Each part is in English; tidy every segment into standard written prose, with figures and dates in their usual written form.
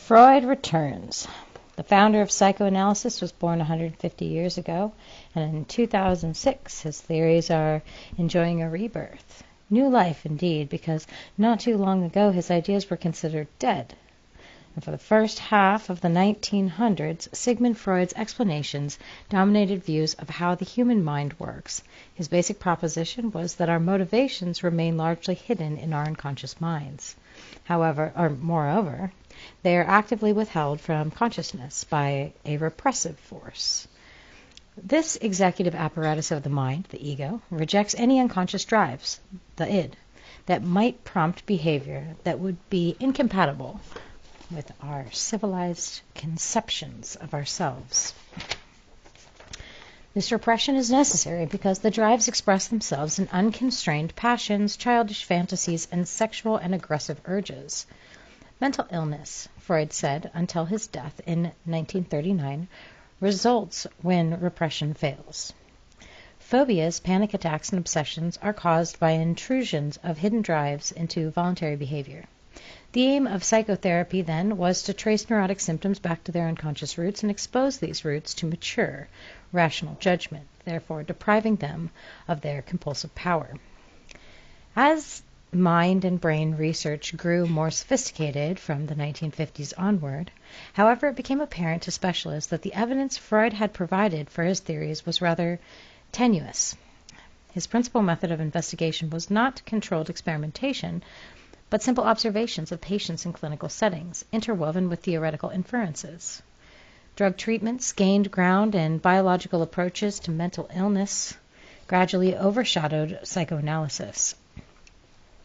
Freud returns. The founder of psychoanalysis was born 150 years ago, and in 2006 his theories are enjoying a rebirth. New life, indeed, because not too long ago his ideas were considered dead. And for the first half of the 1900s, Sigmund Freud's explanations dominated views of how the human mind works. His basic proposition was that our motivations remain largely hidden in our unconscious minds. Moreover, they are actively withheld from consciousness by a repressive force. This executive apparatus of the mind, the ego, rejects any unconscious drives, the id, that might prompt behavior that would be incompatible with our civilized conceptions of ourselves. This repression is necessary because the drives express themselves in unconstrained passions, childish fantasies, and sexual and aggressive urges. Mental illness, Freud said until his death in 1939, results when repression fails. Phobias, panic attacks, and obsessions are caused by intrusions of hidden drives into voluntary behavior. The aim of psychotherapy, then, was to trace neurotic symptoms back to their unconscious roots and expose these roots to mature, rational judgment, therefore depriving them of their compulsive power. As mind and brain research grew more sophisticated from the 1950s onward, however, it became apparent to specialists that the evidence Freud had provided for his theories was rather tenuous. His principal method of investigation was not controlled experimentation, but simple observations of patients in clinical settings, interwoven with theoretical inferences. Drug treatments gained ground, and biological approaches to mental illness gradually overshadowed psychoanalysis.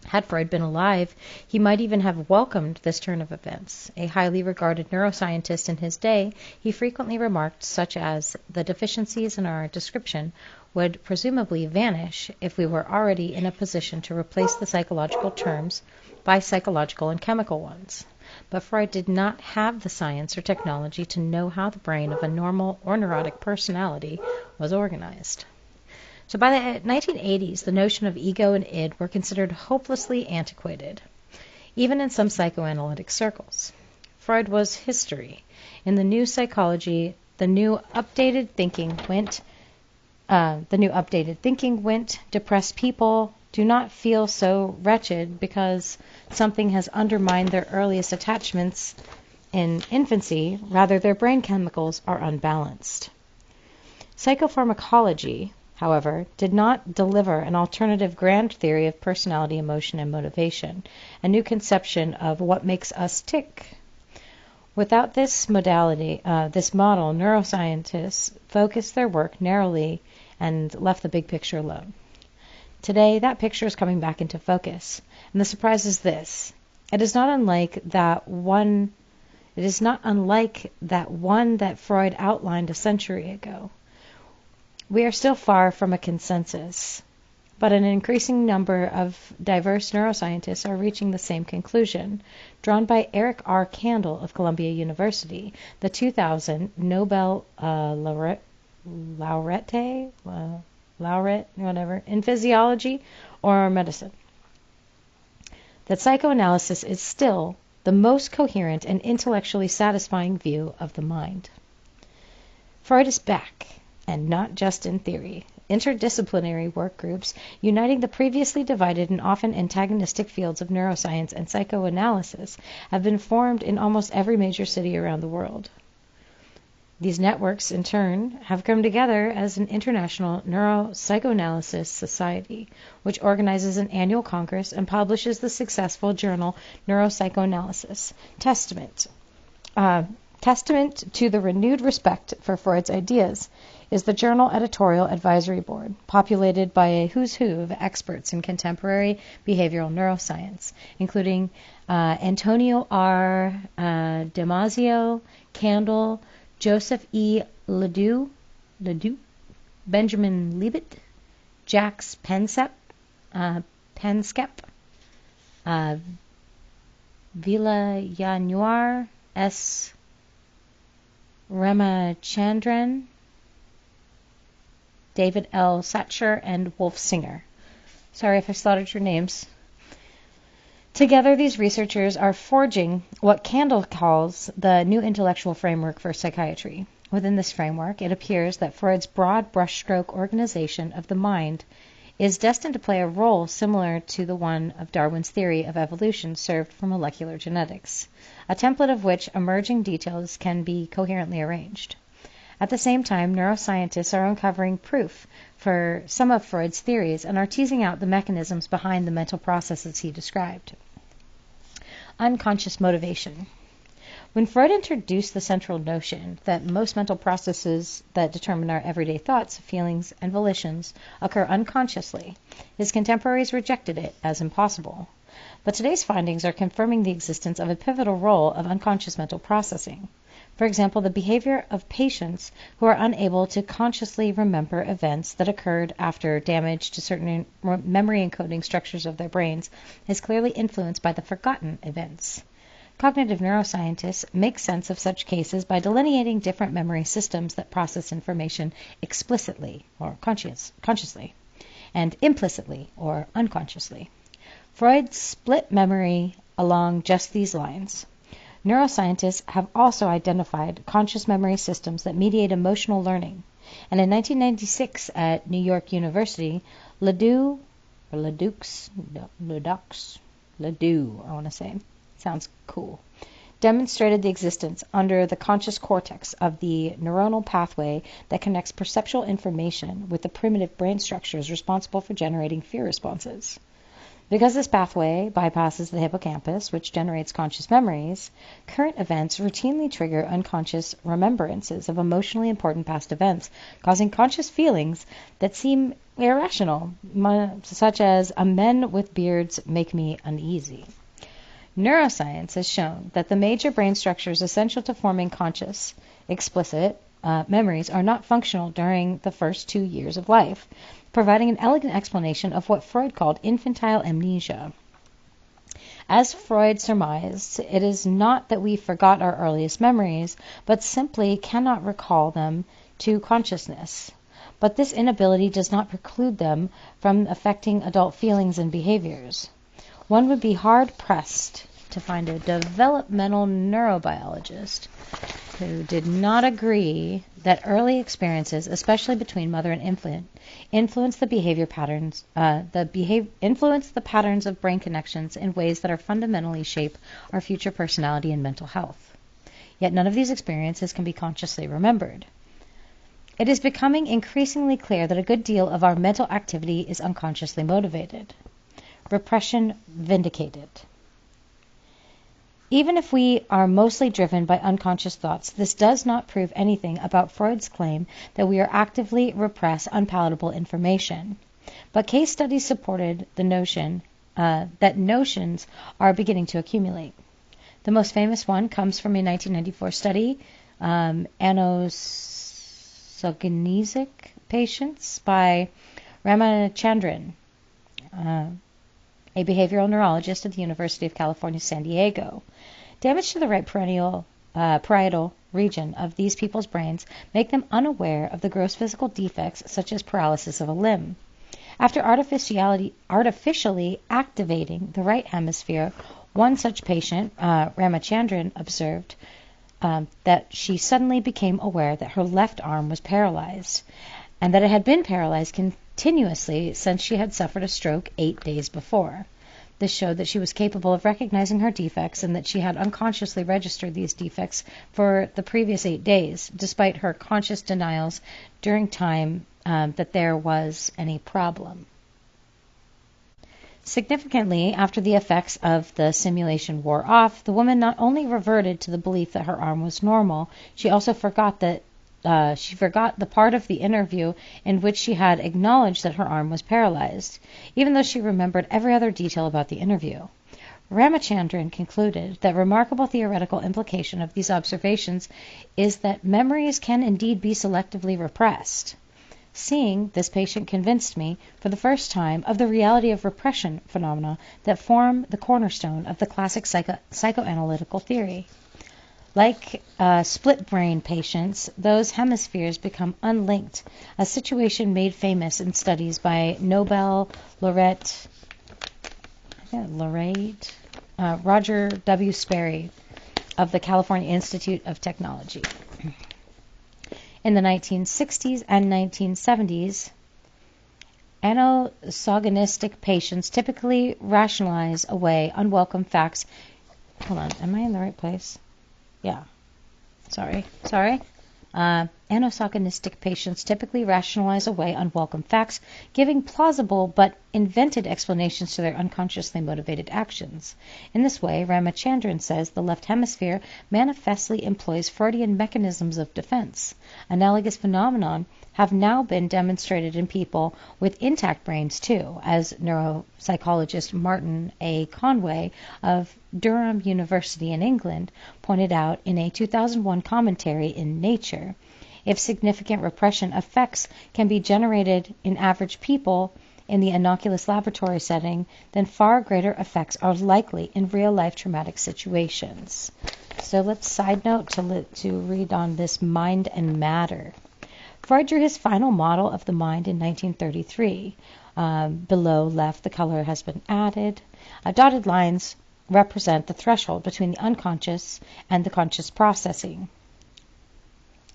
Had Freud been alive, he might even have welcomed this turn of events. A highly regarded neuroscientist in his day, he frequently remarked such as, "The deficiencies in our description would presumably vanish if we were already in a position to replace the psychological terms by psychological and chemical ones." But Freud did not have the science or technology to know how the brain of a normal or neurotic personality was organized. So by the 1980s, the notion of ego and id were considered hopelessly antiquated, even in some psychoanalytic circles. Freud was history. In the new psychology, the new updated thinking went, depressed people do not feel so wretched because something has undermined their earliest attachments in infancy. Rather, their brain chemicals are unbalanced. Psychopharmacology, however, did not deliver an alternative grand theory of personality, emotion, and motivation, a new conception of what makes us tick. Without this model, neuroscientists focused their work narrowly and left the big picture alone. Today, that picture is coming back into focus, and the surprise is this: it is not unlike that one that Freud outlined a century ago. We are still far from a consensus, but an increasing number of diverse neuroscientists are reaching the same conclusion, drawn by Eric R. Kandel of Columbia University, the 2000 Nobel laureate in physiology or medicine, that psychoanalysis is still the most coherent and intellectually satisfying view of the mind. Freud is back, and not just in theory. Interdisciplinary work groups uniting the previously divided and often antagonistic fields of neuroscience and psychoanalysis have been formed in almost every major city around the world. These networks, in turn, have come together as an international neuropsychoanalysis society, which organizes an annual congress and publishes the successful journal Neuropsychoanalysis. Testament to the renewed respect for Freud's ideas is the journal editorial advisory board, populated by a who's who of experts in contemporary behavioral neuroscience, including Antonio R. Damasio, Kandel, Joseph E. Ledoux, Benjamin Libet, Jacques Penskep, Villayanuar, S. Ramachandran, David L. Satcher, and Wolf Singer. Sorry if I slaughtered your names. Together, these researchers are forging what Kandel calls the new intellectual framework for psychiatry. Within this framework, it appears that Freud's broad brushstroke organization of the mind is destined to play a role similar to the one of Darwin's theory of evolution served for molecular genetics, a template of which emerging details can be coherently arranged. At the same time, neuroscientists are uncovering proof for some of Freud's theories and are teasing out the mechanisms behind the mental processes he described. Unconscious motivation. When Freud introduced the central notion that most mental processes that determine our everyday thoughts, feelings, and volitions occur unconsciously, his contemporaries rejected it as impossible. But today's findings are confirming the existence of a pivotal role of unconscious mental processing. For example, the behavior of patients who are unable to consciously remember events that occurred after damage to certain memory encoding structures of their brains is clearly influenced by the forgotten events. Cognitive neuroscientists make sense of such cases by delineating different memory systems that process information explicitly or consciously, and implicitly or unconsciously. Freud split memory along just these lines. Neuroscientists have also identified conscious memory systems that mediate emotional learning. And in 1996 at New York University, Ledoux, sounds cool, demonstrated the existence under the conscious cortex of the neuronal pathway that connects perceptual information with the primitive brain structures responsible for generating fear responses. Because this pathway bypasses the hippocampus, which generates conscious memories, current events routinely trigger unconscious remembrances of emotionally important past events, causing conscious feelings that seem irrational, such as "a men with beards make me uneasy." Neuroscience has shown that the major brain structures essential to forming conscious, explicit memories are not functional during the first 2 years of life, providing an elegant explanation of what Freud called infantile amnesia. As Freud surmised, it is not that we forgot our earliest memories, but simply cannot recall them to consciousness. But this inability does not preclude them from affecting adult feelings and behaviors. One would be hard-pressed to find a developmental neurobiologist who did not agree that early experiences, especially between mother and infant, influence the patterns of brain connections in ways that are fundamentally shape our future personality and mental health. Yet none of these experiences can be consciously remembered. It is becoming increasingly clear that a good deal of our mental activity is unconsciously motivated. Repression vindicated. Even if we are mostly driven by unconscious thoughts, this does not prove anything about Freud's claim that we are actively repress unpalatable information. But case studies supported the notion that notions are beginning to accumulate. The most famous one comes from a 1994 study, anosogenic patients by Ramachandran, a behavioral neurologist at the University of California, San Diego. Damage to the right parietal region of these people's brains make them unaware of the gross physical defects such as paralysis of a limb. After artificially activating the right hemisphere, one such patient, Ramachandran, observed that she suddenly became aware that her left arm was paralyzed, and that it had been paralyzed continuously since she had suffered a stroke 8 days before. This showed that she was capable of recognizing her defects and that she had unconsciously registered these defects for the previous 8 days, despite her conscious denials during time that there was any problem. Significantly, after the effects of the simulation wore off, the woman not only reverted to the belief that her arm was normal, she also forgot the part of the interview in which she had acknowledged that her arm was paralyzed, even though she remembered every other detail about the interview. Ramachandran concluded that remarkable theoretical implication of these observations is that memories can indeed be selectively repressed. Seeing this patient convinced me, for the first time, of the reality of repression phenomena that form the cornerstone of the classic psychoanalytical theory. Like split brain patients, those hemispheres become unlinked, a situation made famous in studies by Nobel laureate Roger W. Sperry of the California Institute of Technology. In the 1960s and 1970s, anosognistic patients typically rationalize away unwelcome facts. Hold on, am I in the right place? Yeah. Sorry. Anosognistic patients typically rationalize away unwelcome facts, giving plausible but invented explanations to their unconsciously motivated actions. In this way, Ramachandran says the left hemisphere manifestly employs Freudian mechanisms of defense. Analogous phenomenon have now been demonstrated in people with intact brains too, as neuropsychologist Martin A. Conway of Durham University in England pointed out in a 2001 commentary in Nature. If significant repression effects can be generated in average people in the innocuous laboratory setting, then far greater effects are likely in real-life traumatic situations. So let's side note to read on this mind and matter. Freud drew his final model of the mind in 1933. Below left, the color has been added. Dotted lines represent the threshold between the unconscious and the conscious processing.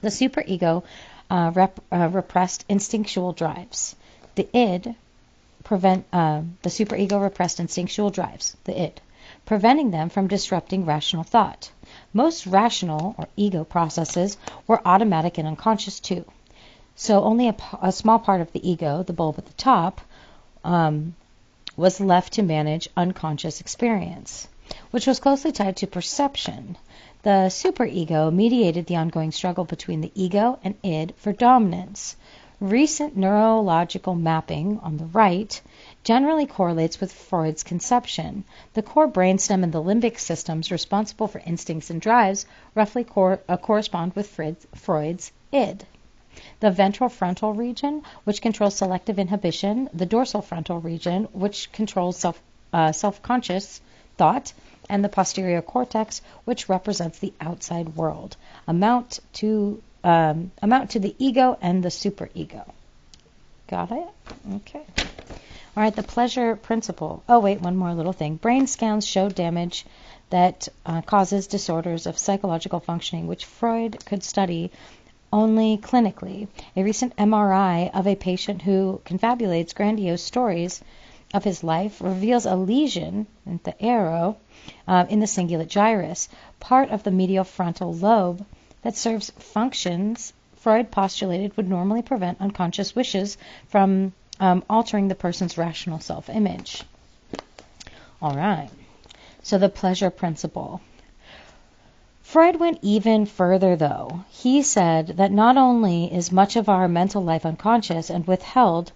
The superego repressed instinctual drives. The id the superego repressed instinctual drives, the id, preventing them from disrupting rational thought. Most rational or ego processes were automatic and unconscious too. So only a small part of the ego, the bulb at the top, was left to manage unconscious experience, which was closely tied to perception. The superego mediated the ongoing struggle between the ego and id for dominance. Recent neurological mapping on the right generally correlates with Freud's conception. The core brainstem and the limbic systems responsible for instincts and drives roughly correspond with Freud's id. The ventral frontal region, which controls selective inhibition, the dorsal frontal region, which controls self-conscious thought, and the posterior cortex, which represents the outside world, amount to the ego and the superego. Got it? Okay. All right, the pleasure principle. Oh, wait, one more little thing. Brain scans show damage that causes disorders of psychological functioning, which Freud could study only clinically. A recent M.R.I. of a patient who confabulates grandiose stories of his life reveals a lesion, the arrow, in the cingulate gyrus, part of the medial frontal lobe that serves functions Freud postulated would normally prevent unconscious wishes from altering the person's rational self-image. All right. So the pleasure principle. Freud went even further, though. He said that not only is much of our mental life unconscious and withheld,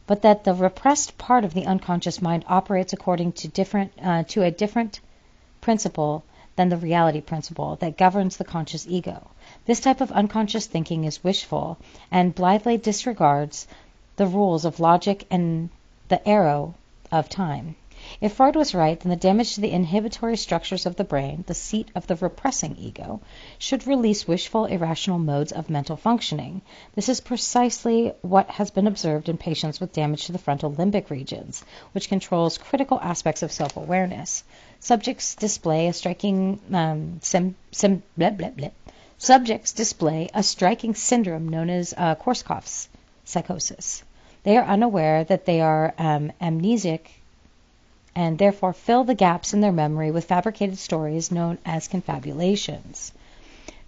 but that the repressed part of the unconscious mind operates according to a different principle than the reality principle that governs the conscious ego. This type of unconscious thinking is wishful and blithely disregards the rules of logic and the arrow of time. If Freud was right, then the damage to the inhibitory structures of the brain, the seat of the repressing ego, should release wishful, irrational modes of mental functioning. This is precisely what has been observed in patients with damage to the frontal limbic regions, which controls critical aspects of self-awareness. Subjects display a striking syndrome known as Korsakoff's psychosis. They are unaware that they are amnesic and therefore fill the gaps in their memory with fabricated stories known as confabulations.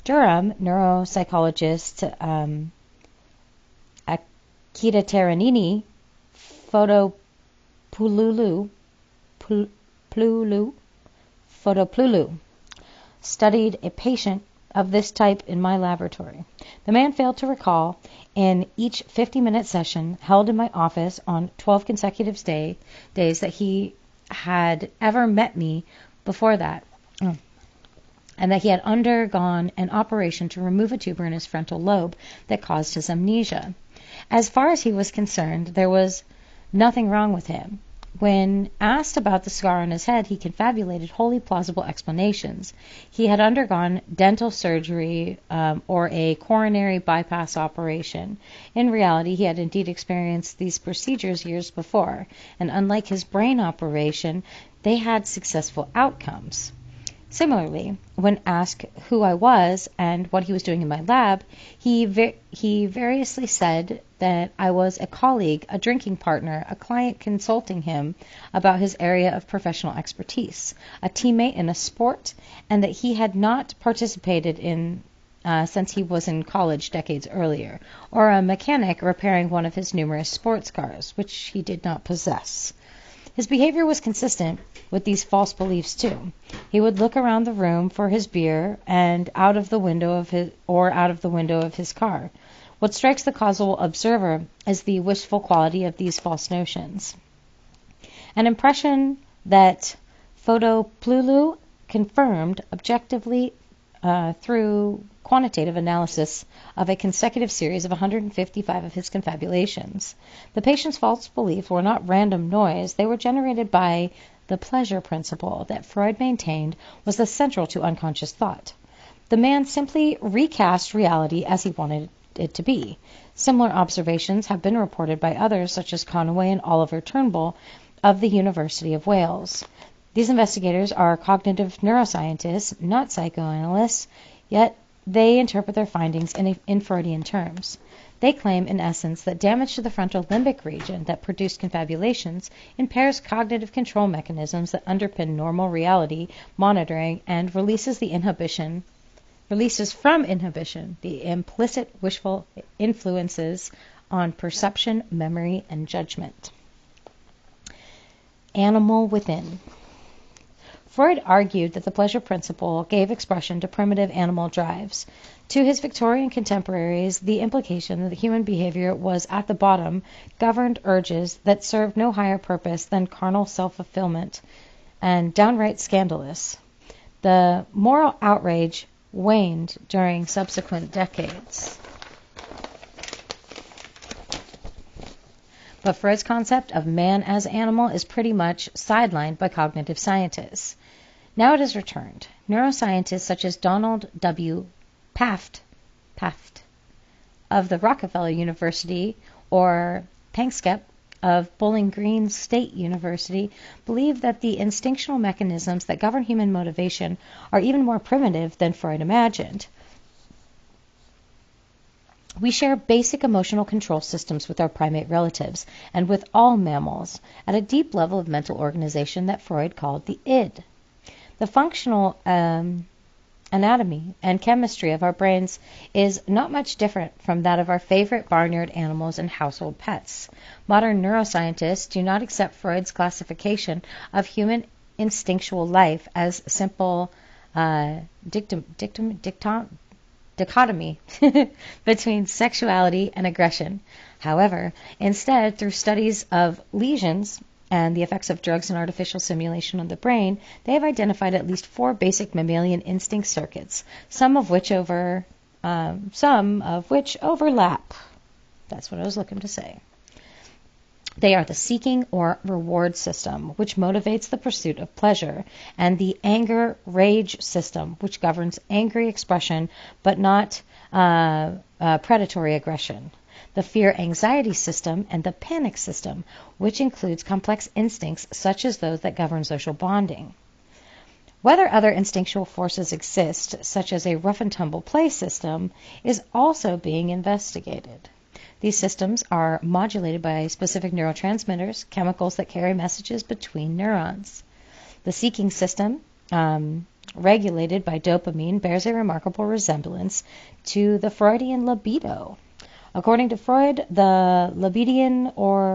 Durham neuropsychologist Akita Taranini Fotopoulou studied a patient of this type in my laboratory. The man failed to recall in each 50-minute session held in my office on 12 consecutive days that he had ever met me before that, and that he had undergone an operation to remove a tumor in his frontal lobe that caused his amnesia. As far as he was concerned, there was nothing wrong with him. When asked about the scar on his head, he confabulated wholly plausible explanations. He had undergone dental surgery or a coronary bypass operation. In reality, he had indeed experienced these procedures years before, and unlike his brain operation, they had successful outcomes. Similarly, when asked who I was and what he was doing in my lab, he variously said that I was a colleague, a drinking partner, a client consulting him about his area of professional expertise, a teammate in a sport, and that he had not participated in since he was in college decades earlier, or a mechanic repairing one of his numerous sports cars, which he did not possess. His behavior was consistent with these false beliefs too. He would look around the room for his beer and out of the window of his car. What strikes the causal observer is the wistful quality of these false notions. An impression that Photoplulu confirmed objectively through quantitative analysis of a consecutive series of 155 of his confabulations. The patient's false beliefs were not random noise. They were generated by the pleasure principle that Freud maintained was the central to unconscious thought. The man simply recast reality as he wanted it to be. Similar observations have been reported by others, such as Conway and Oliver Turnbull of the University of Wales. These investigators are cognitive neuroscientists, not psychoanalysts, yet they interpret their findings in Freudian terms. They claim, in essence, that damage to the frontal limbic region that produced confabulations impairs cognitive control mechanisms that underpin normal reality monitoring and releases from inhibition the implicit wishful influences on perception, memory, and judgment. Animal within. Freud argued that the pleasure principle gave expression to primitive animal drives. To his Victorian contemporaries, the implication that human behavior was at the bottom governed urges that served no higher purpose than carnal self-fulfillment and downright scandalous. The moral outrage waned during subsequent decades. But Freud's concept of man as animal is pretty much sidelined by cognitive scientists. Now it has returned. Neuroscientists such as Donald W. Paft of the Rockefeller University or Panksepp of Bowling Green State University believe that the instinctual mechanisms that govern human motivation are even more primitive than Freud imagined. We share basic emotional control systems with our primate relatives and with all mammals at a deep level of mental organization that Freud called the id. The functional anatomy and chemistry of our brains is not much different from that of our favorite barnyard animals and household pets. Modern neuroscientists do not accept Freud's classification of human instinctual life as simple dichotomy between sexuality and aggression. However, instead, through studies of lesions and the effects of drugs and artificial simulation on the brain, they have identified at least 4 basic mammalian instinct circuits, some of which overlap. That's what I was looking to say. They are the seeking or reward system, which motivates the pursuit of pleasure, and the anger-rage system, which governs angry expression but not predatory aggression. The fear-anxiety system, and the panic system, which includes complex instincts such as those that govern social bonding. Whether other instinctual forces exist, such as a rough-and-tumble play system, is also being investigated. These systems are modulated by specific neurotransmitters, chemicals that carry messages between neurons. The seeking system, regulated by dopamine, bears a remarkable resemblance to the Freudian libido. According to Freud, the libidinal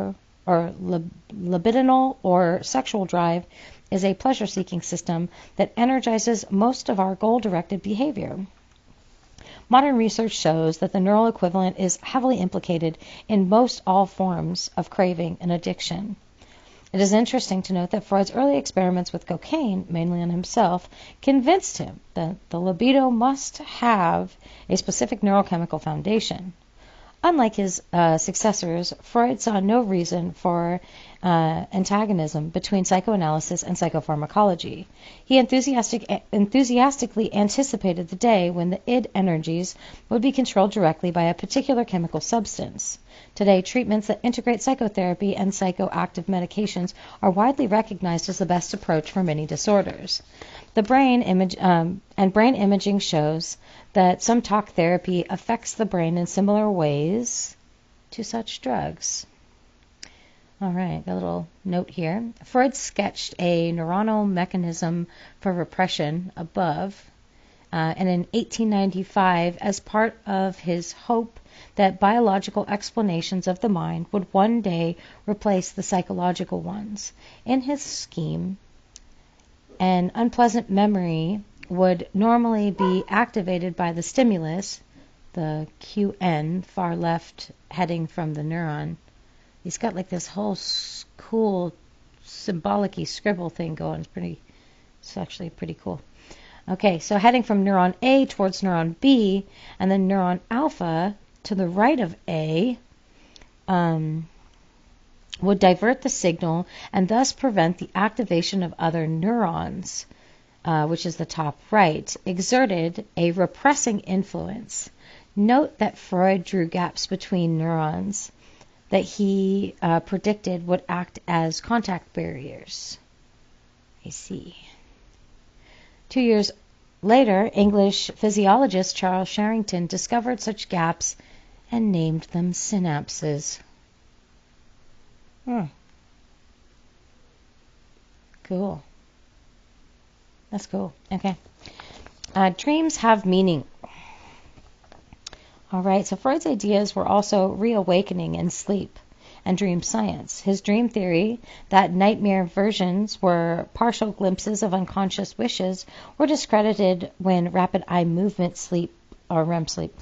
or sexual drive is a pleasure-seeking system that energizes most of our goal-directed behavior. Modern research shows that the neural equivalent is heavily implicated in most all forms of craving and addiction. It is interesting to note that Freud's early experiments with cocaine, mainly on himself, convinced him that the libido must have a specific neurochemical foundation. Unlike his successors, Freud saw no reason for antagonism between psychoanalysis and psychopharmacology. He enthusiastically anticipated the day when the id energies would be controlled directly by a particular chemical substance. Today, treatments that integrate psychotherapy and psychoactive medications are widely recognized as the best approach for many disorders. The brain imaging shows that some talk therapy affects the brain in similar ways to such drugs. All right, got a little note here. Freud sketched a neuronal mechanism for repression above, and in 1895, as part of his hope that biological explanations of the mind would one day replace the psychological ones. In his scheme, an unpleasant memory would normally be activated by the stimulus, the QN, far left heading from the neuron. He's got like this whole cool symbolic-y scribble thing going. It's actually pretty cool. Okay, so heading from neuron A towards neuron B, and then neuron alpha to the right of A, would divert the signal and thus prevent the activation of other neurons, which is the top right, exerted a repressing influence. Note that Freud drew gaps between neurons that he predicted would act as contact barriers. I see. 2 years later, English physiologist Charles Sherrington discovered such gaps and named them synapses. Cool. That's cool. Okay. Dreams have meaning. All right, so Freud's ideas were also reawakening in sleep and dream science. His dream theory that nightmare versions were partial glimpses of unconscious wishes were discredited when rapid eye movement sleep, or REM sleep,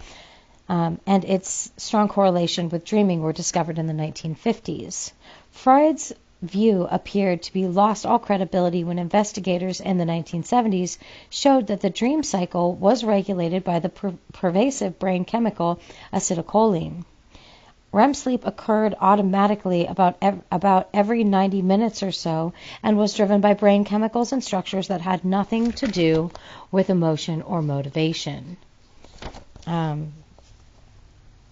and its strong correlation with dreaming were discovered in the 1950s. Freud's view appeared to be lost all credibility when investigators in the 1970s showed that the dream cycle was regulated by the pervasive brain chemical acetylcholine. REM sleep occurred automatically about every 90 minutes or so and was driven by brain chemicals and structures that had nothing to do with emotion or motivation.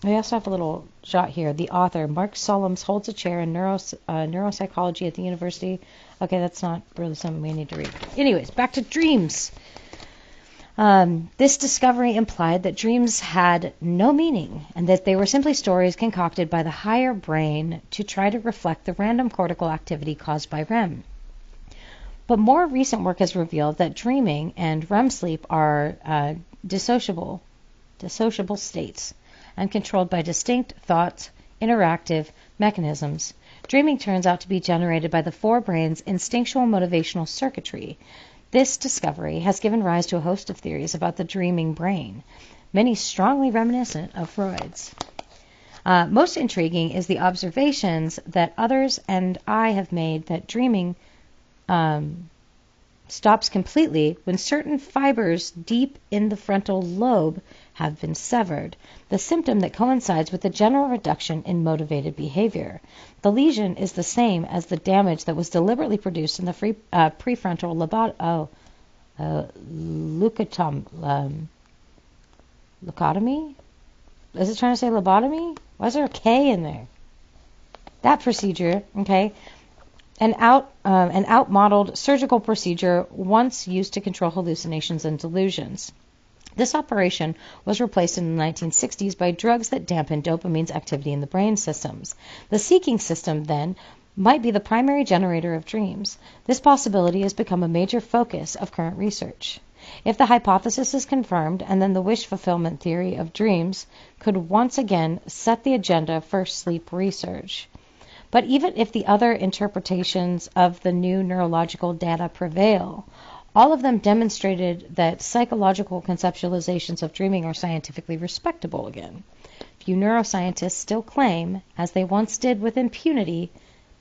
We also have a little shot here. The author, Mark Solms, holds a chair in neuropsychology at the university. Okay, that's not really something we need to read. Anyways, back to dreams. This discovery implied that dreams had no meaning and that they were simply stories concocted by the higher brain to try to reflect the random cortical activity caused by REM. But more recent work has revealed that dreaming and REM sleep are dissociable states and controlled by distinct thought interactive mechanisms. Dreaming turns out to be generated by the forebrain's instinctual motivational circuitry. This discovery has given rise to a host of theories about the dreaming brain, many strongly reminiscent of Freud's. Most intriguing is the observations that others and I have made that dreaming stops completely when certain fibers deep in the frontal lobe have been severed, the symptom that coincides with the general reduction in motivated behavior. The lesion is the same as the damage that was deliberately produced in the prefrontal leucotomy? Is it trying to say lobotomy? Why is there a K in there? That procedure, okay, an out-modeled surgical procedure once used to control hallucinations and delusions. This operation was replaced in the 1960s by drugs that dampen dopamine's activity in the brain systems. The seeking system, then, might be the primary generator of dreams. This possibility has become a major focus of current research. If the hypothesis is confirmed, and then the wish fulfillment theory of dreams could once again set the agenda for sleep research. But even if the other interpretations of the new neurological data prevail, all of them demonstrated that psychological conceptualizations of dreaming are scientifically respectable again. Few neuroscientists still claim, as they once did with impunity,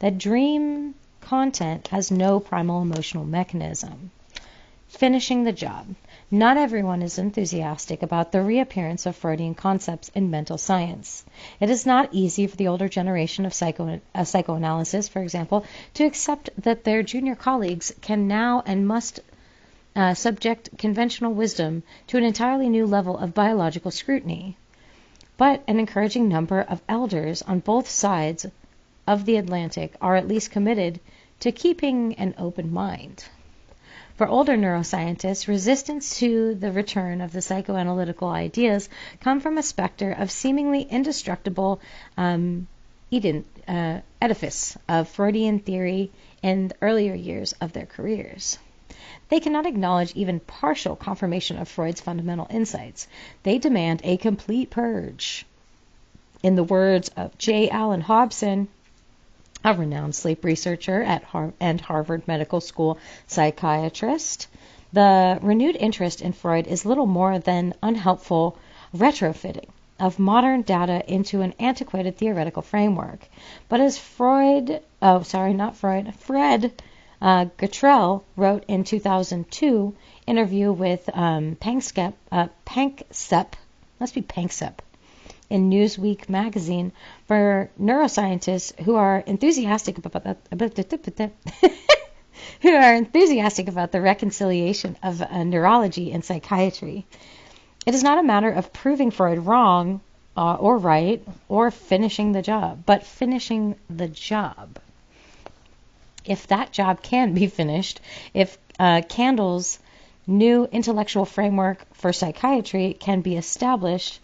that dream content has no primal emotional mechanism. Finishing the job. Not everyone is enthusiastic about the reappearance of Freudian concepts in mental science. It is not easy for the older generation of psychoanalysis, for example, to accept that their junior colleagues can now and must subject conventional wisdom to an entirely new level of biological scrutiny. But an encouraging number of elders on both sides of the Atlantic are at least committed to keeping an open mind. For older neuroscientists, resistance to the return of the psychoanalytical ideas come from a specter of seemingly indestructible edifice of Freudian theory in the earlier years of their careers. They cannot acknowledge even partial confirmation of Freud's fundamental insights. They demand a complete purge. In the words of J. Allen Hobson, a renowned sleep researcher and Harvard Medical School psychiatrist, the renewed interest in Freud is little more than unhelpful retrofitting of modern data into an antiquated theoretical framework. But as Fred Guttrell wrote in 2002 interview with Panksepp, in Newsweek magazine, for neuroscientists who are enthusiastic about the reconciliation of neurology and psychiatry. It is not a matter of proving Freud wrong or right or finishing the job, but finishing the job. If that job can be finished, if Candle's new intellectual framework for psychiatry can be established,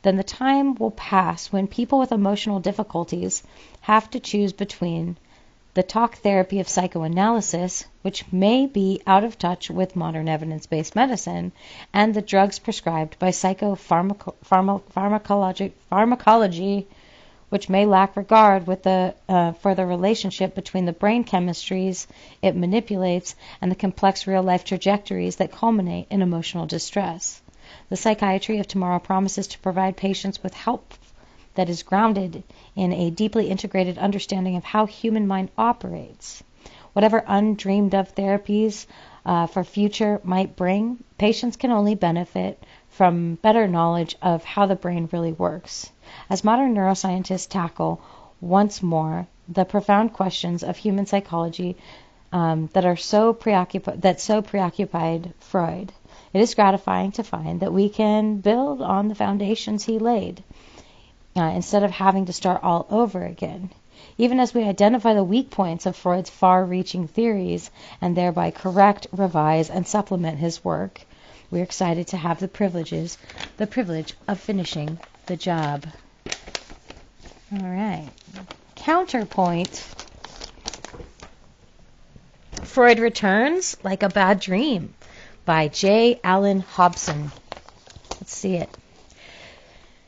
then the time will pass when people with emotional difficulties have to choose between the talk therapy of psychoanalysis, which may be out of touch with modern evidence-based medicine, and the drugs prescribed by psychopharmacology, which may lack regard for the relationship between the brain chemistries it manipulates and the complex real-life trajectories that culminate in emotional distress. The psychiatry of tomorrow promises to provide patients with help that is grounded in a deeply integrated understanding of how human mind operates. Whatever undreamed of therapies for future might bring, patients can only benefit from better knowledge of how the brain really works. As modern neuroscientists tackle once more the profound questions of human psychology that so preoccupied Freud, it is gratifying to find that we can build on the foundations he laid instead of having to start all over again. Even as we identify the weak points of Freud's far-reaching theories and thereby correct, revise, and supplement his work, we're excited to have the privilege of finishing the job. All right. Counterpoint. Freud Returns Like a Bad Dream by J. Allen Hobson. Let's see it.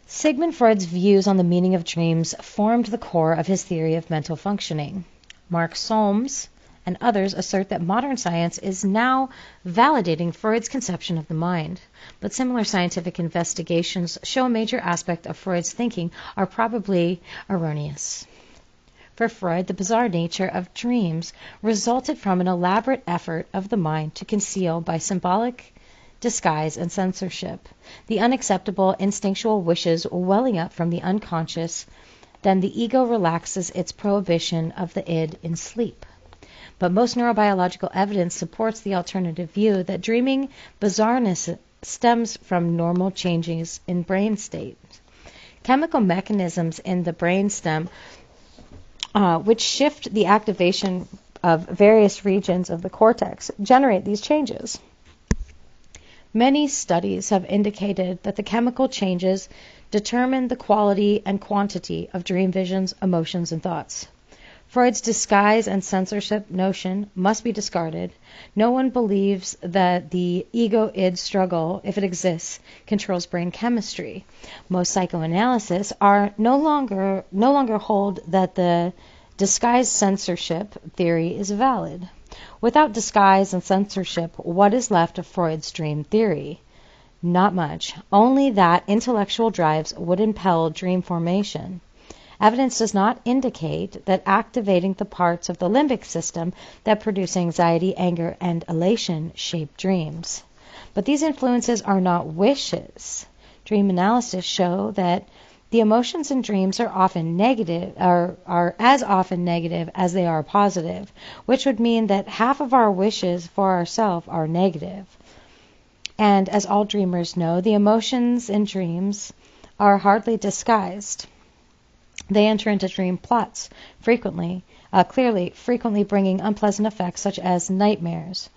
Sigmund Freud's views on the meaning of dreams formed the core of his theory of mental functioning. Mark Solms and others assert that modern science is now validating Freud's conception of the mind, but similar scientific investigations show a major aspect of Freud's thinking are probably erroneous. For Freud, the bizarre nature of dreams resulted from an elaborate effort of the mind to conceal by symbolic disguise and censorship the unacceptable instinctual wishes welling up from the unconscious. Then the ego relaxes its prohibition of the id in sleep. But most neurobiological evidence supports the alternative view that dreaming bizarreness stems from normal changes in brain state. Chemical mechanisms in the brainstem which shift the activation of various regions of the cortex generate these changes. Many studies have indicated that the chemical changes determine the quality and quantity of dream visions, emotions, and thoughts. Freud's disguise and censorship notion must be discarded. No one believes that the ego-id struggle, if it exists, controls brain chemistry. Most psychoanalysts are no longer hold that the disguise censorship theory is valid. Without disguise and censorship, what is left of Freud's dream theory? Not much. Only that intellectual drives would impel dream formation. Evidence does not indicate that activating the parts of the limbic system that produce anxiety, anger, and elation shape dreams. But these influences are not wishes. Dream analysis show that the emotions in dreams are often negative, are as often negative as they are positive, which would mean that half of our wishes for ourselves are negative. And as all dreamers know, the emotions in dreams are hardly disguised. They enter into dream plots frequently bringing unpleasant effects such as nightmares.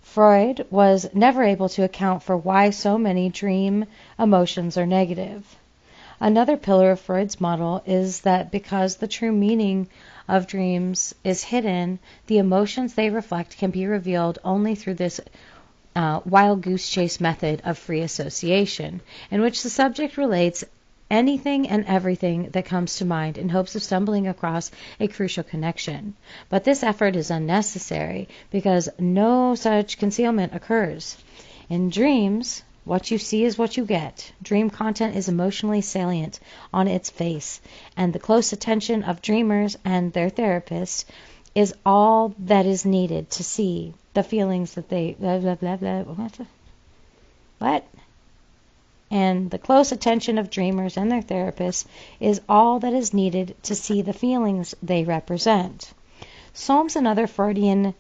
Freud was never able to account for why so many dream emotions are negative. Another pillar of Freud's model is that because the true meaning of dreams is hidden, the emotions they reflect can be revealed only through this wild goose chase method of free association, in which the subject relates anything and everything that comes to mind in hopes of stumbling across a crucial connection. But this effort is unnecessary because no such concealment occurs. In dreams, what you see is what you get. Dream content is emotionally salient on its face, and the close attention of dreamers and their therapists is all that is needed to see the feelings that they what? And the close attention of dreamers and their therapists is all that is needed to see the feelings they represent. Solms and other Freudians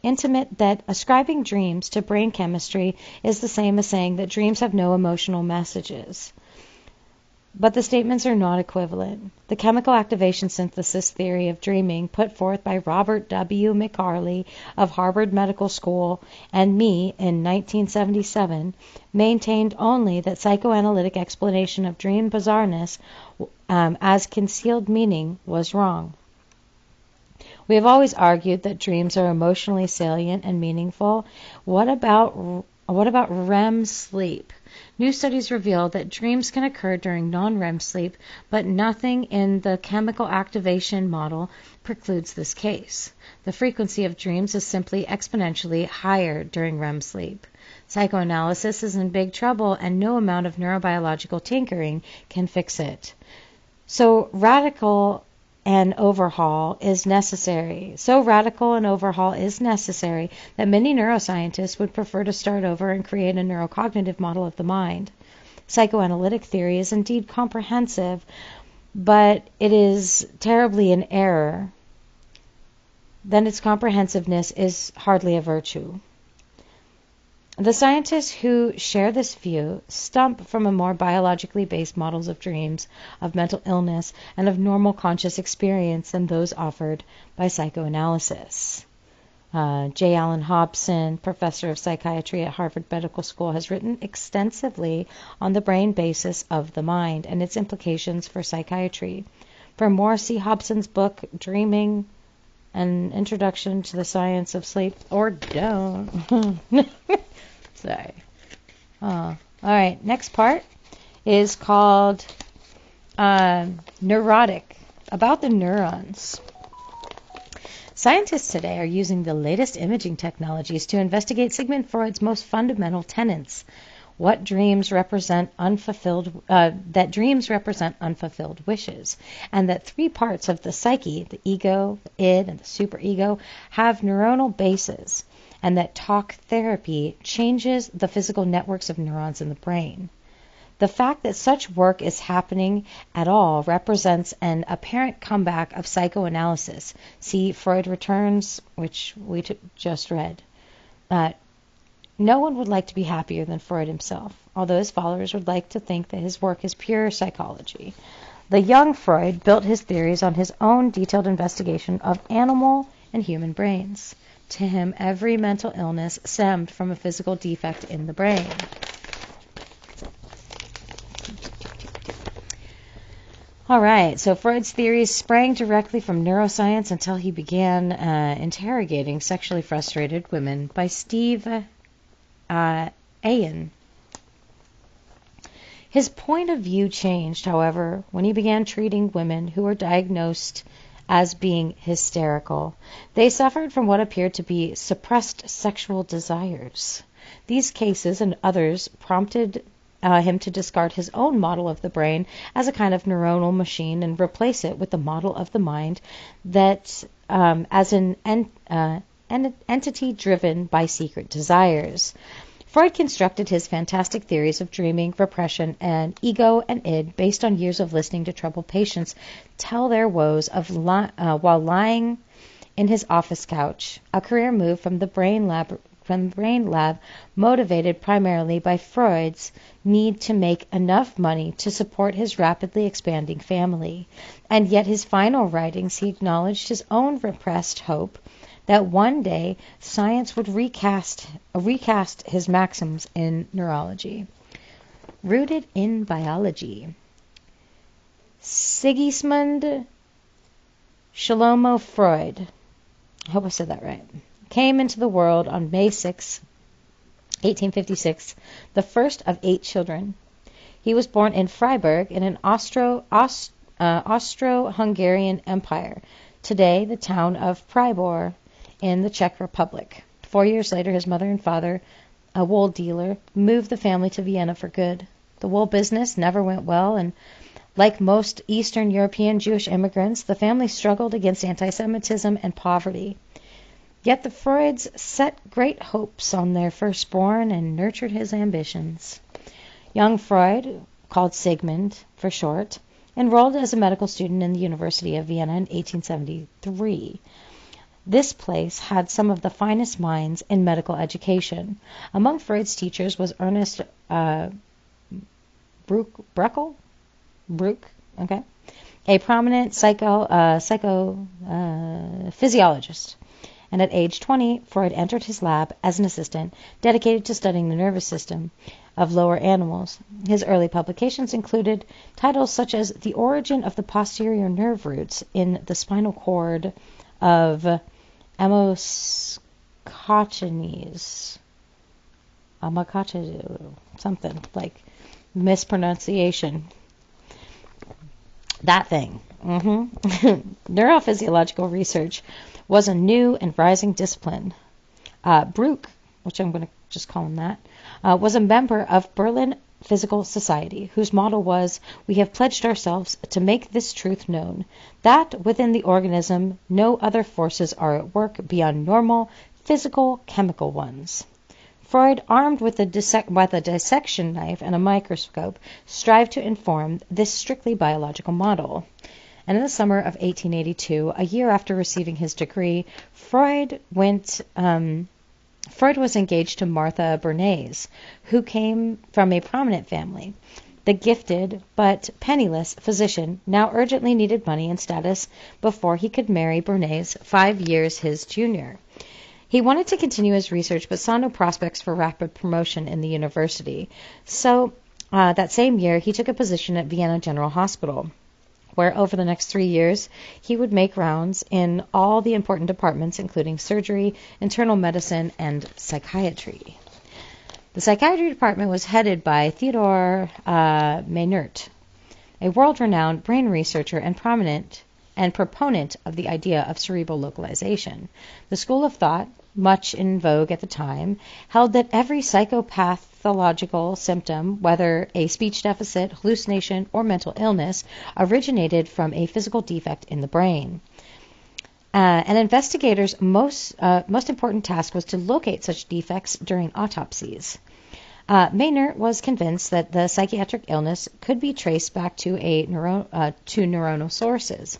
intimate that ascribing dreams to brain chemistry is the same as saying that dreams have no emotional messages. But the statements are not equivalent. The chemical activation synthesis theory of dreaming, put forth by Robert W. McCarley of Harvard Medical School and me in 1977, maintained only that psychoanalytic explanation of dream bizarreness as concealed meaning was wrong. We have always argued that dreams are emotionally salient and meaningful. What about REM sleep? New studies reveal that dreams can occur during non-REM sleep, but nothing in the chemical activation model precludes this case. The frequency of dreams is simply exponentially higher during REM sleep. Psychoanalysis is in big trouble, and no amount of neurobiological tinkering can fix it. So radical an overhaul is necessary that many neuroscientists would prefer to start over and create a neurocognitive model of the mind. Psychoanalytic theory is indeed comprehensive, but it is terribly in error. Then its comprehensiveness is hardly a virtue. The scientists who share this view stump from a more biologically based models of dreams, of mental illness, and of normal conscious experience than those offered by psychoanalysis. J. Allen Hobson, professor of psychiatry at Harvard Medical School, has written extensively on the brain basis of the mind and its implications for psychiatry. For more, see Hobson's book, Dreaming, An Introduction to the Science of Sleep, or don't. Sorry. All right, next part is called Neurotic, about the neurons. Scientists today are using the latest imaging technologies to investigate Sigmund Freud's most fundamental tenets. That dreams represent unfulfilled wishes, and that three parts of the psyche, the ego, the id, and the superego, have neuronal bases, and that talk therapy changes the physical networks of neurons in the brain. The fact that such work is happening at all represents an apparent comeback of psychoanalysis. See Freud Returns, which we just read. No one would like to be happier than Freud himself, although his followers would like to think that his work is pure psychology. The young Freud built his theories on his own detailed investigation of animal and human brains. To him, every mental illness stemmed from a physical defect in the brain. All right, so Freud's theories sprang directly from neuroscience until he began interrogating sexually frustrated women by Steve Ayan. His point of view changed, however, when he began treating women who were diagnosed as being hysterical. They suffered from what appeared to be suppressed sexual desires. These cases and others prompted him to discard his own model of the brain as a kind of neuronal machine and replace it with the model of the mind that as an entity driven by secret desires. Freud constructed his fantastic theories of dreaming, repression, and ego and id based on years of listening to troubled patients tell their woes while lying in his office couch, a career move from the brain lab motivated primarily by Freud's need to make enough money to support his rapidly expanding family. And yet his final writings, he acknowledged his own repressed hope that one day science would recast his maxims in neurology. Rooted in biology. Sigismund Shlomo Freud, I hope I said that right, came into the world on May 6, 1856, the first of 8 children. He was born in Freiburg in an Austro-Hungarian Empire, today the town of Pribor in the Czech Republic. 4 years later, his mother and father, a wool dealer, moved the family to Vienna for good. The wool business never went well, and like most Eastern European Jewish immigrants, the family struggled against anti-Semitism and poverty. Yet the Freuds set great hopes on their firstborn and nurtured his ambitions. Young Freud, called Sigmund for short, enrolled as a medical student in the University of Vienna in 1873. This place had some of the finest minds in medical education. Among Freud's teachers was Ernest Bruck, a prominent psychophysiologist. And at age 20, Freud entered his lab as an assistant, dedicated to studying the nervous system of lower animals. His early publications included titles such as The Origin of the Posterior Nerve Roots in the Spinal Cord of Amoscogenes. Something like mispronunciation. That thing. Neurophysiological research was a new and rising discipline. Bruck, which I'm going to just call him that, was a member of Berlin Physical Society, whose motto was, "We have pledged ourselves to make this truth known, that within the organism no other forces are at work beyond normal, physical, chemical ones." Freud, armed with a dissection knife and a microscope, strived to inform this strictly biological model. And in the summer of 1882, a year after receiving his degree, Freud was engaged to Martha Bernays, who came from a prominent family. The gifted but penniless physician now urgently needed money and status before he could marry Bernays, 5 years his junior. He wanted to continue his research but saw no prospects for rapid promotion in the university. So that same year, he took a position at Vienna General Hospital, where over the next 3 years he would make rounds in all the important departments, including surgery, internal medicine, and psychiatry. The psychiatry department was headed by Theodor Meynert, a world-renowned brain researcher and proponent of the idea of cerebral localization. The school of thought, much in vogue at the time, held that every psychopathological symptom, whether a speech deficit, hallucination, or mental illness, originated from a physical defect in the brain. An investigator's most important task was to locate such defects during autopsies. Meynert was convinced that the psychiatric illness could be traced back to neuronal sources.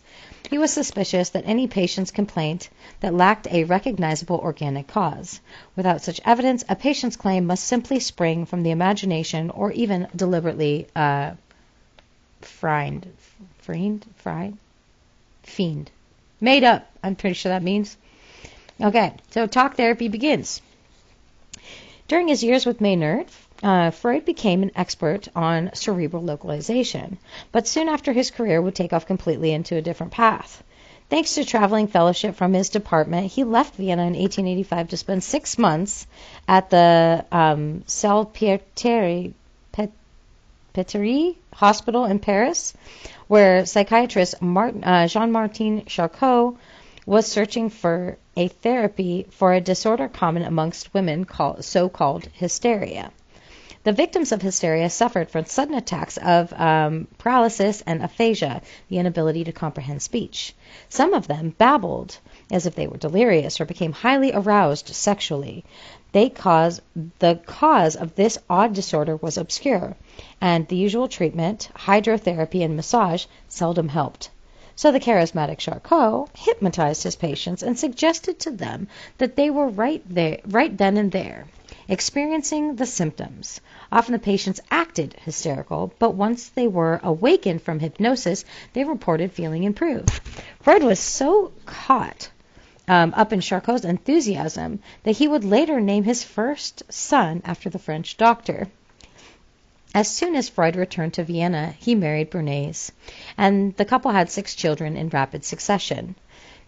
He was suspicious that any patient's complaint that lacked a recognizable organic cause. Without such evidence, a patient's claim must simply spring from the imagination or even deliberately fiend. Made up, I'm pretty sure that means. Okay, so talk therapy begins. During his years with Meynert, Freud became an expert on cerebral localization, but soon after his career would take off completely into a different path. Thanks to traveling fellowship from his department, he left Vienna in 1885 to spend 6 months at the Salpêtrière Hospital in Paris, where psychiatrist Jean-Martin Charcot was searching for a therapy for a disorder common amongst women so-called hysteria. The victims of hysteria suffered from sudden attacks of paralysis and aphasia, the inability to comprehend speech. Some of them babbled as if they were delirious or became highly aroused sexually. The cause of this odd disorder was obscure, and the usual treatment, hydrotherapy and massage, seldom helped. So the charismatic Charcot hypnotized his patients and suggested to them that they were right then and there, experiencing the symptoms. Often the patients acted hysterical, but once they were awakened from hypnosis, they reported feeling improved. Freud was so caught up in Charcot's enthusiasm that he would later name his first son after the French doctor. As soon as Freud returned to Vienna, he married Bernays, and the couple had 6 children in rapid succession.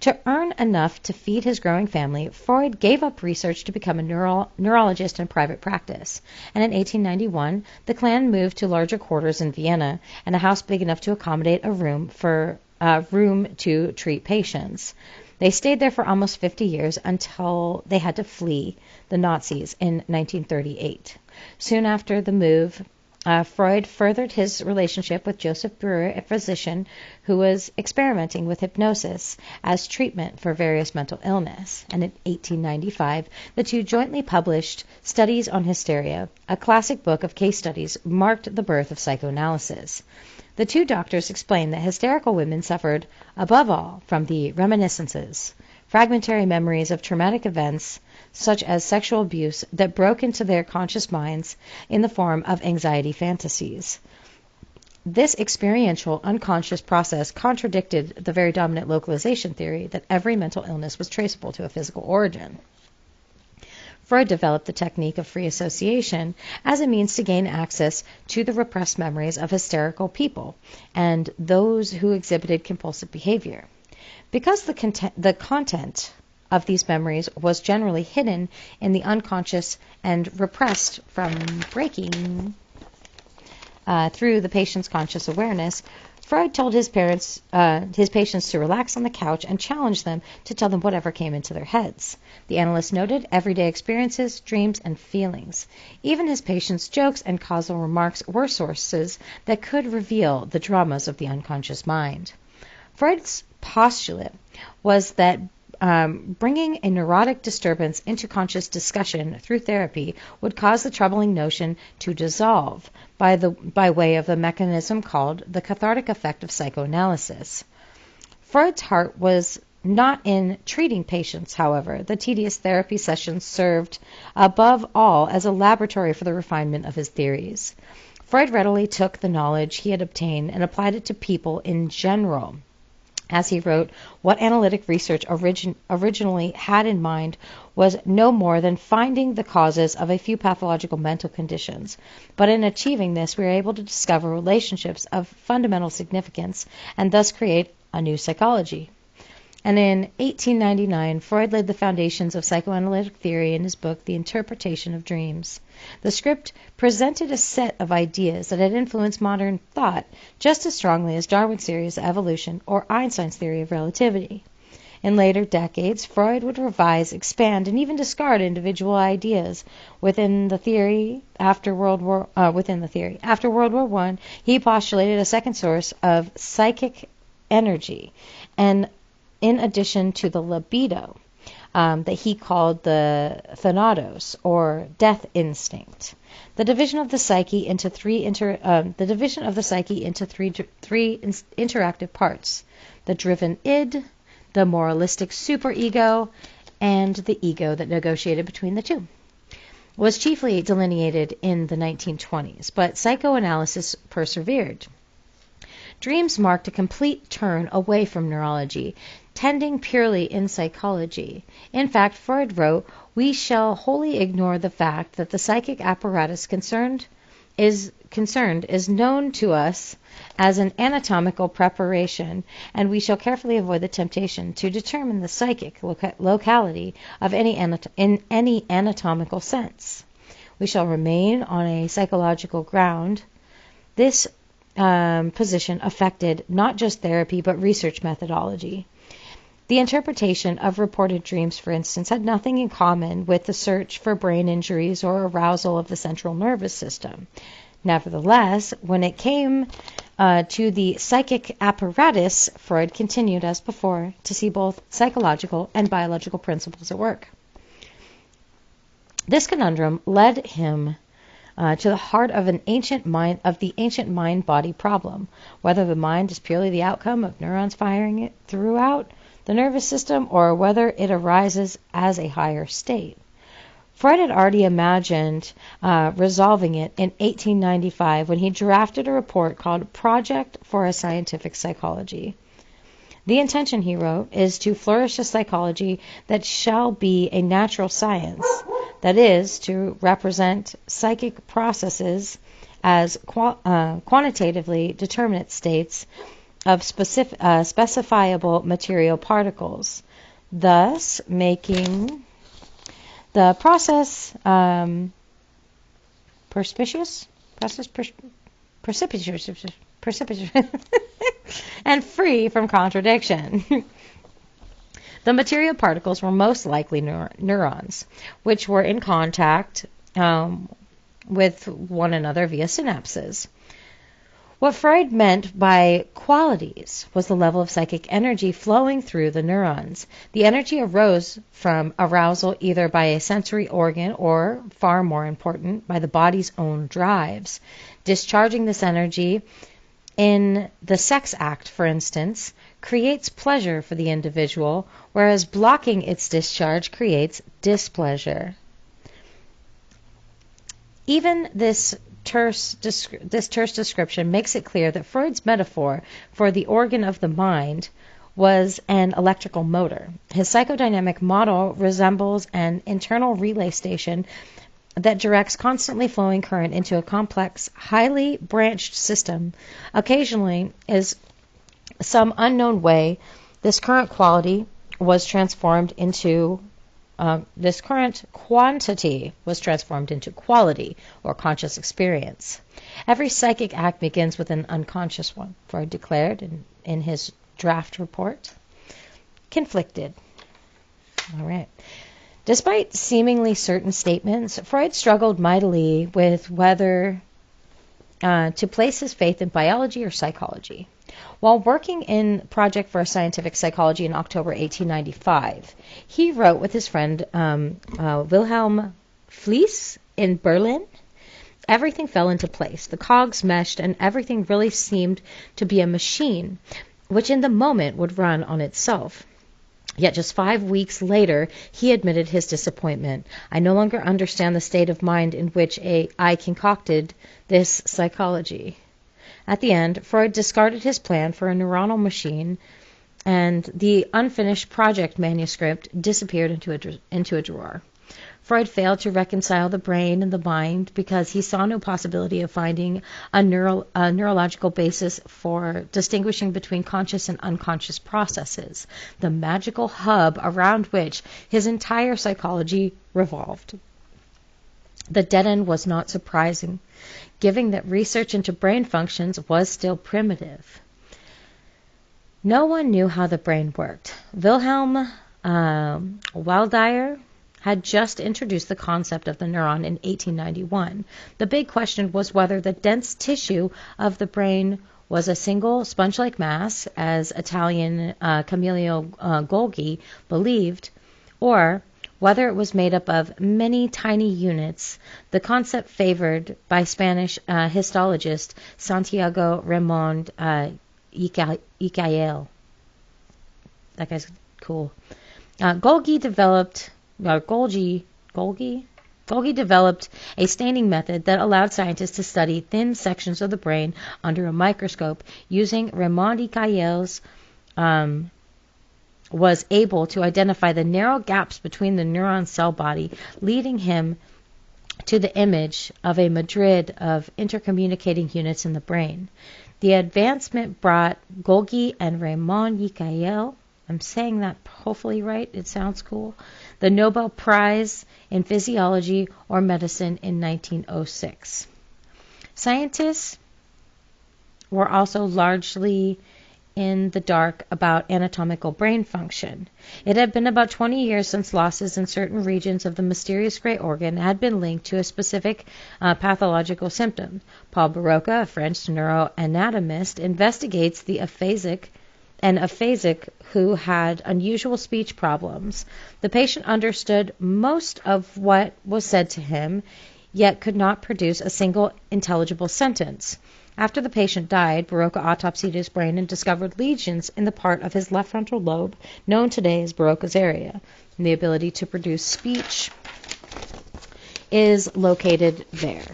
To earn enough to feed his growing family, Freud gave up research to become a neurologist in private practice, and in 1891 the clan moved to larger quarters in Vienna and a house big enough to accommodate a room to treat patients. They stayed there for almost 50 years until they had to flee the Nazis in 1938. Soon after the move, Freud furthered his relationship with Joseph Breuer, a physician who was experimenting with hypnosis as treatment for various mental illness. And in 1895, the two jointly published Studies on Hysteria, a classic book of case studies, marked the birth of psychoanalysis. The two doctors explained that hysterical women suffered, above all, from the reminiscences, fragmentary memories of traumatic events such as sexual abuse that broke into their conscious minds in the form of anxiety fantasies. This experiential, unconscious process contradicted the very dominant localization theory that every mental illness was traceable to a physical origin. Freud developed the technique of free association as a means to gain access to the repressed memories of hysterical people and those who exhibited compulsive behavior. Because the content of these memories was generally hidden in the unconscious and repressed from breaking through the patient's conscious awareness, Freud told his patients to relax on the couch and challenged them to tell them whatever came into their heads. The analyst noted everyday experiences, dreams, and feelings. Even his patients' jokes and causal remarks were sources that could reveal the dramas of the unconscious mind. Freud's postulate was that bringing a neurotic disturbance into conscious discussion through therapy would cause the troubling notion to dissolve by way of a mechanism called the cathartic effect of psychoanalysis. Freud's heart was not in treating patients, however. The tedious therapy sessions served above all as a laboratory for the refinement of his theories. Freud readily took the knowledge he had obtained and applied it to people in general. As he wrote, what analytic research originally had in mind was no more than finding the causes of a few pathological mental conditions. But in achieving this, we were able to discover relationships of fundamental significance and thus create a new psychology. And in 1899, Freud laid the foundations of psychoanalytic theory in his book, The Interpretation of Dreams. The script presented a set of ideas that had influenced modern thought just as strongly as Darwin's theory of evolution or Einstein's theory of relativity. In later decades, Freud would revise, expand, and even discard individual ideas within the theory. After World War I, he postulated a second source of psychic energy, and in addition to the libido, that he called the thanatos, or death instinct. The division of the psyche into three interactive parts: the driven id, the moralistic superego, and the ego that negotiated between the two, was chiefly delineated in the 1920s, but psychoanalysis persevered. Dreams marked a complete turn away from neurology, tending purely in psychology. In fact, Freud wrote, "We shall wholly ignore the fact that the psychic apparatus concerned is known to us as an anatomical preparation, and we shall carefully avoid the temptation to determine the psychic locality of in any anatomical sense. We shall remain on a psychological ground." This position affected not just therapy but research methodology. The interpretation of reported dreams, for instance, had nothing in common with the search for brain injuries or arousal of the central nervous system. Nevertheless, when it came to the psychic apparatus, Freud continued as before to see both psychological and biological principles at work. This conundrum led him to the heart of the ancient mind-body problem, whether the mind is purely the outcome of neurons firing it throughout the nervous system or whether it arises as a higher state. Freud had already imagined resolving it in 1895 when he drafted a report called Project for a Scientific Psychology. The intention, he wrote, is to flourish a psychology that shall be a natural science, that is, to represent psychic processes as quantitatively determinate states of specifiable material particles, thus making the process precipitous and free from contradiction. The material particles were most likely neurons, which were in contact with one another via synapses. What Freud meant by qualities was the level of psychic energy flowing through the neurons. The energy arose from arousal either by a sensory organ or, far more important, by the body's own drives. Discharging this energy in the sex act, for instance, creates pleasure for the individual, whereas blocking its discharge creates displeasure. Even this terse description makes it clear that Freud's metaphor for the organ of the mind was an electrical motor. His psychodynamic model resembles an internal relay station that directs constantly flowing current into a complex, highly branched system. Occasionally, is some unknown way, this current quality was transformed into this current quantity was transformed into quality or conscious experience. Every psychic act begins with an unconscious one, Freud declared in his draft report. Conflicted. All right. Despite seemingly certain statements, Freud struggled mightily with whether to place his faith in biology or psychology. While working in Project for a Scientific Psychology in October 1895, he wrote with his friend Wilhelm Fliess in Berlin. Everything fell into place. The cogs meshed, and everything really seemed to be a machine, which in the moment would run on itself. Yet just 5 weeks later, he admitted his disappointment. I no longer understand the state of mind in which I concocted this psychology. At the end, Freud discarded his plan for a neuronal machine, and the unfinished project manuscript disappeared into a drawer. Freud failed to reconcile the brain and the mind because he saw no possibility of finding a neurological basis for distinguishing between conscious and unconscious processes, the magical hub around which his entire psychology revolved. The dead end was not surprising, given that research into brain functions was still primitive. No one knew how the brain worked. Wilhelm Waldeyer had just introduced the concept of the neuron in 1891. The big question was whether the dense tissue of the brain was a single sponge-like mass, as Italian Camillo Golgi believed, or whether it was made up of many tiny units, the concept favored by Spanish histologist Santiago Ramon Icael. That guy's cool. Golgi developed a staining method that allowed scientists to study thin sections of the brain under a microscope. Using Ramon Icael's was able to identify the narrow gaps between the neuron cell body, leading him to the image of a madrid of intercommunicating units in the brain. The advancement brought Golgi and Ramon Icael, I'm saying that hopefully right, it sounds cool, the Nobel Prize in Physiology or Medicine in 1906. Scientists were also largely in the dark about anatomical brain function. It had been about 20 years since losses in certain regions of the mysterious gray organ had been linked to a specific pathological symptom. Paul Barocca, a French neuroanatomist, investigates the aphasic who had unusual speech problems. The patient understood most of what was said to him, yet could not produce a single intelligible sentence. After the patient died, Barocca autopsied his brain and discovered lesions in the part of his left frontal lobe known today as Barocca's area. And the ability to produce speech is located there.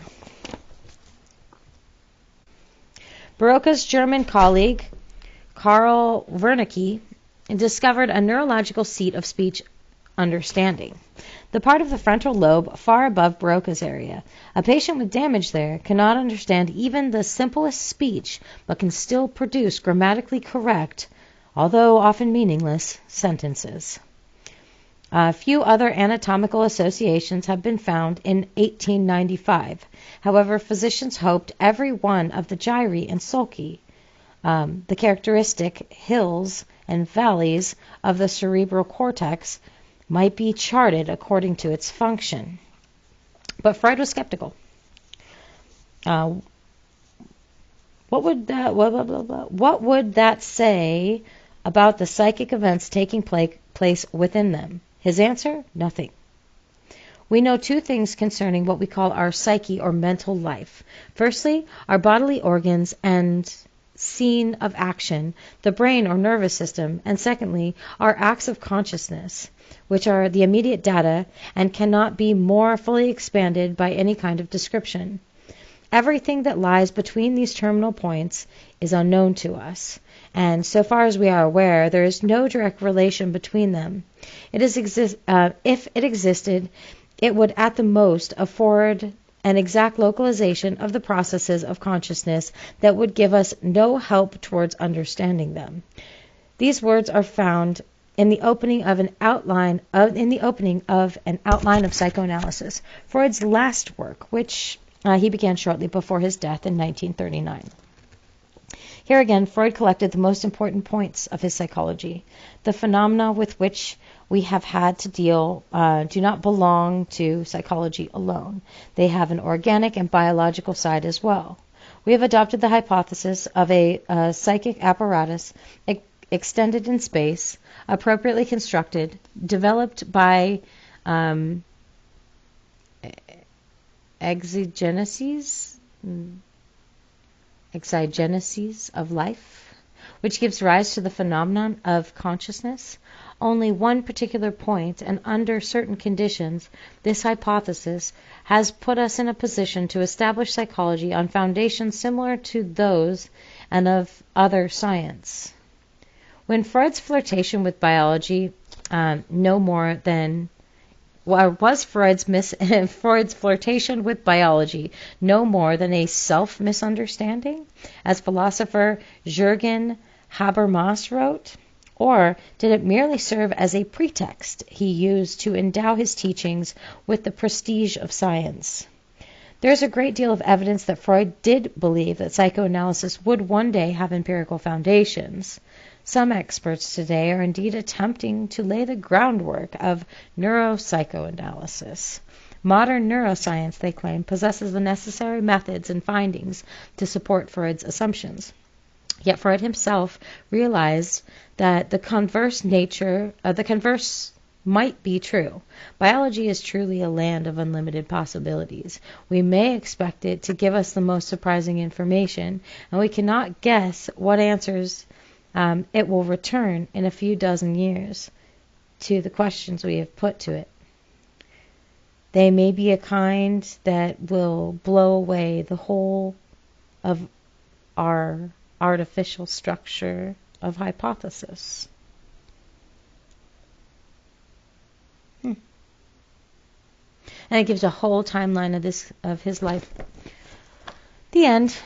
Barocca's German colleague, Karl Wernicke, discovered a neurological seat of speech understanding, the part of the frontal lobe far above Barocca's area. A patient with damage there cannot understand even the simplest speech, but can still produce grammatically correct, although often meaningless, sentences. A few other anatomical associations have been found in 1895. However, physicians hoped every one of the gyri and sulci, the characteristic hills and valleys of the cerebral cortex, might be charted according to its function. But Freud was skeptical. What would that say about the psychic events taking place within them? His answer? Nothing. We know two things concerning what we call our psyche or mental life. Firstly, our bodily organs and scene of action, the brain or nervous system, and secondly, our acts of consciousness, which are the immediate data and cannot be more fully expanded by any kind of description. Everything that lies between these terminal points is unknown to us, and so far as we are aware, there is no direct relation between them. If it existed, it would at the most afford an exact localization of the processes of consciousness that would give us no help towards understanding them. These words are found in the opening of an outline of psychoanalysis, Freud's last work, which he began shortly before his death in 1939. Here again, Freud collected the most important points of his psychology. The phenomena with which we have had to deal do not belong to psychology alone. They have an organic and biological side as well. We have adopted the hypothesis of a psychic apparatus extended in space, appropriately constructed, developed by exigencies of life, which gives rise to the phenomenon of consciousness. Only one particular point, and under certain conditions, this hypothesis has put us in a position to establish psychology on foundations similar to those and of other science. When Freud's flirtation with biology Freud's flirtation with biology no more than a self-misunderstanding, as philosopher Jürgen Habermas wrote? Or did it merely serve as a pretext he used to endow his teachings with the prestige of science? There is a great deal of evidence that Freud did believe that psychoanalysis would one day have empirical foundations. Some experts today are indeed attempting to lay the groundwork of neuropsychoanalysis. Modern neuroscience, they claim, possesses the necessary methods and findings to support Freud's assumptions. Yet Freud himself realized that the converse might be true. Biology is truly a land of unlimited possibilities. We may expect it to give us the most surprising information, and we cannot guess what answers it will return in a few dozen years to the questions we have put to it. They may be a kind that will blow away the whole of our artificial structure of hypothesis. And it gives a whole timeline of his life. The end.